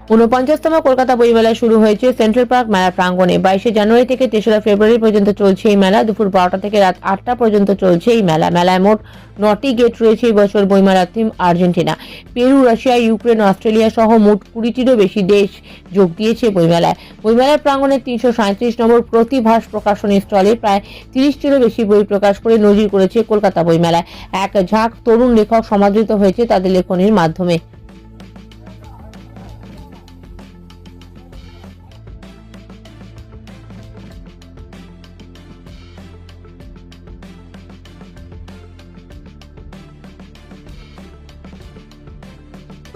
49তম কলকাতা বইমেলা শুরু হয়েছে সেন্ট্রাল পার্ক মেলা প্রাঙ্গণে। 22শে জানুয়ারি থেকে 3রা ফেব্রুয়ারি পর্যন্ত চলছে এই মেলা। দুপুর 12টা থেকে রাত 8টা পর্যন্ত চলছে এই মেলা। মেলায় মোট 9টি গেট রয়েছে। এই বছর বইমেলার theme Argentina, Peru, Russia, Ukraine, Australia সহ মোট 20টিরও বেশি দেশ যোগ দিয়েছে বইমেলায়। বইমেলার প্রাঙ্গণে 337 নম্বর প্রতিভাস প্রকাশনী স্টলে প্রায় 30টিরও বেশি বই প্রকাশ করে নজির করেছে কলকাতা বইমেলায়। এক ঝাঁক তরুণ লেখক সমাদৃত হয়েছে তাদের লেখনীর মাধ্যমে।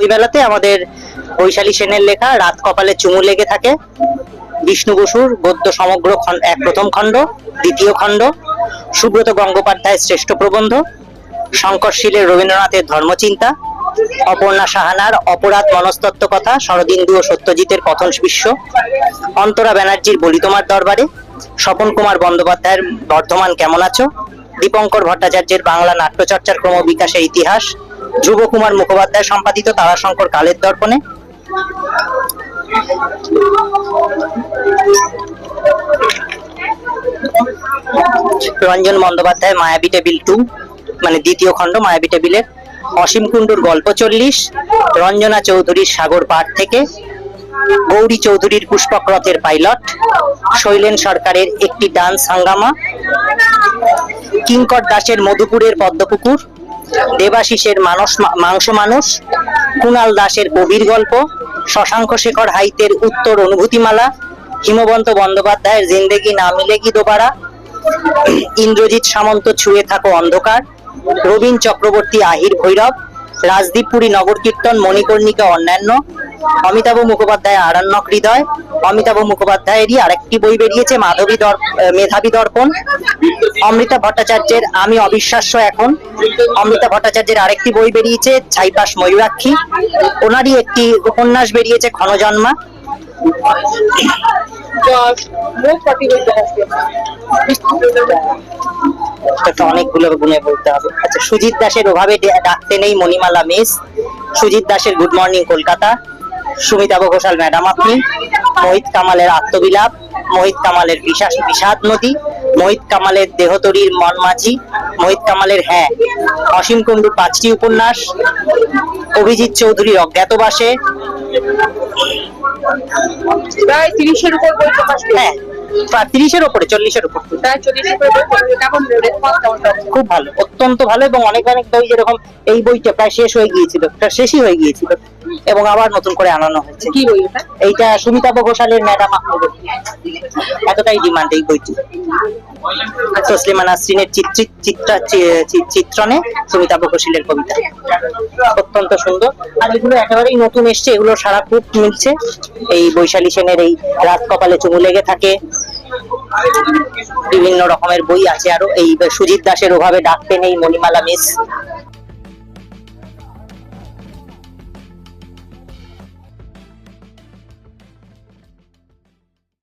ওই বেলাতে আমাদের বৈশালী সেনের লেখা রাত কপালে চুমু লেগে থাকে, বিষ্ণু বসুর গদ্য সমগ্র এক প্রথম খণ্ড, দ্বিতীয় খণ্ড, সুব্রত গঙ্গোপাধ্যায়ের শ্রেষ্ঠ প্রবন্ধ, শঙ্করশীলের রবীন্দ্রনাথের ধর্মচিন্তা, অপর্ণা সাহানার অপরাধ মনস্তত্ত্ব কথা, শরদিন্দু ও সত্যজিতের কথন বিশ্ব, অন্তরা ব্যানার্জির বলি তোমার দরবারে, স্বপন কুমার বন্দ্যোপাধ্যায়ের বর্ধমান কেমন আছো, দীপঙ্কর ভট্টাচার্যের বাংলা নাট্যচর্চার ক্রমবিকাশের ইতিহাস, ধ্রুব কুমার মুখোপাধ্যায় সম্পাদিত তারাশঙ্কর কালের দর্পণে, রঞ্জন বন্দ্যোপাধ্যায় মায়াবী টেবিল 2 মানে দ্বিতীয় খণ্ড মায়াবী টেবিলের, অসীম কুণ্ডুর গল্প 40, রঞ্জনা চৌধুরীর সাগর পাড় থেকে, গৌরী চৌধুরীর পুষ্পক রথের পাইলট, শৈলেন সরকারের একটি ডান্স হাঙ্গামা, কিঙ্কর দাসের মধুপুরের পদ্মপুকুর, দেবাশিসের মাংস মানুষ, কুণাল দাসের কবির গল্প, শশাঙ্ক শেখর হাইতের উত্তর অনুভূতিমালা, হিমবন্ত বন্দ্যোপাধ্যায়ের জিন্দেগি না মিলেগি দোবারা, ইন্দ্রজিৎ সামন্ত ছুঁয়ে থাকো অন্ধকার, রবীন চক্রবর্তী আহির ভৈরব, রাজদীপপুরী নগর কীর্তন, মণিকর্ণিকা অন্যান্য, অমিতাভ মুখোপাধ্যায় আরণ্যক হৃদয়, অমিতাভ মুখোপাধ্যায়েরই আরেকটি বই বেরিয়েছে মেধাবী দর্পণ, অমৃতা ভট্টাচার্যের আমি অবিশ্বাস্য এখন, অমৃতা ভট্টাচার্যের আরেকটি বই বেরিয়েছে ছাইপাশ ময়ূরাক্ষী, ওনারই একটি উপন্যাস বেরিয়েছে ক্ষণজন্মা। অনেকগুলো গুণে বলতে হবে। আচ্ছা, সুজিত দাসের ওভাবে ডাকতে নেই মণিমালা মিস, সুজিত দাসের good morning Kolkata, Sumitabha Ghoshal madam আপনি, মোহিত কামালের আত্মবিলাপ, মোহিত কামালের বিষাদ নদী, মোহিত কামালের দেহতরীর মনমাঝি, মোহিত কামালের হ্যাঁ, অসীম কুণ্ডুর 5টি উপন্যাস, অভিজিৎ চৌধুরীর অজ্ঞাতবাসে, প্রায় 30-এর উপর বই প্রকাশ পেয়েছে। হ্যাঁ 30-এর উপরে 40-এর উপর, প্রায় 40-এর উপর বই প্রকাশ পেয়েছে। কেমন রেসপন্স কেমন পাচ্ছেন? খুব ভালো, অত্যন্ত ভালো। এবং অনেক বই যেরকম এই বইটা প্রায় শেষ হয়ে গিয়েছিল, শেষই হয়ে গিয়েছিল এবং আবার নতুন করে আনানো হয়েছে। কি বই এটা? এইটা সুমিতাভ ঘোষালের ম্যাডাম আপনি, এতটাই ডিমান্ড এই বইটি। তসলিমা নাসরিনের চিত্রণে সুমিতাভ ঘোষালের কবিতা অত্যন্ত সুন্দর। আর এগুলো একেবারেই নতুন এসছে, এগুলো সারা খুব মিলছে। এই বৈশালী সেনের এই রাত কপালে চুমু লেগে থাকে, বিভিন্ন রকমের বই আছে আরো। এই সুজিত দাসের ওভাবে ডাকতে নেই মণিমালা মিস,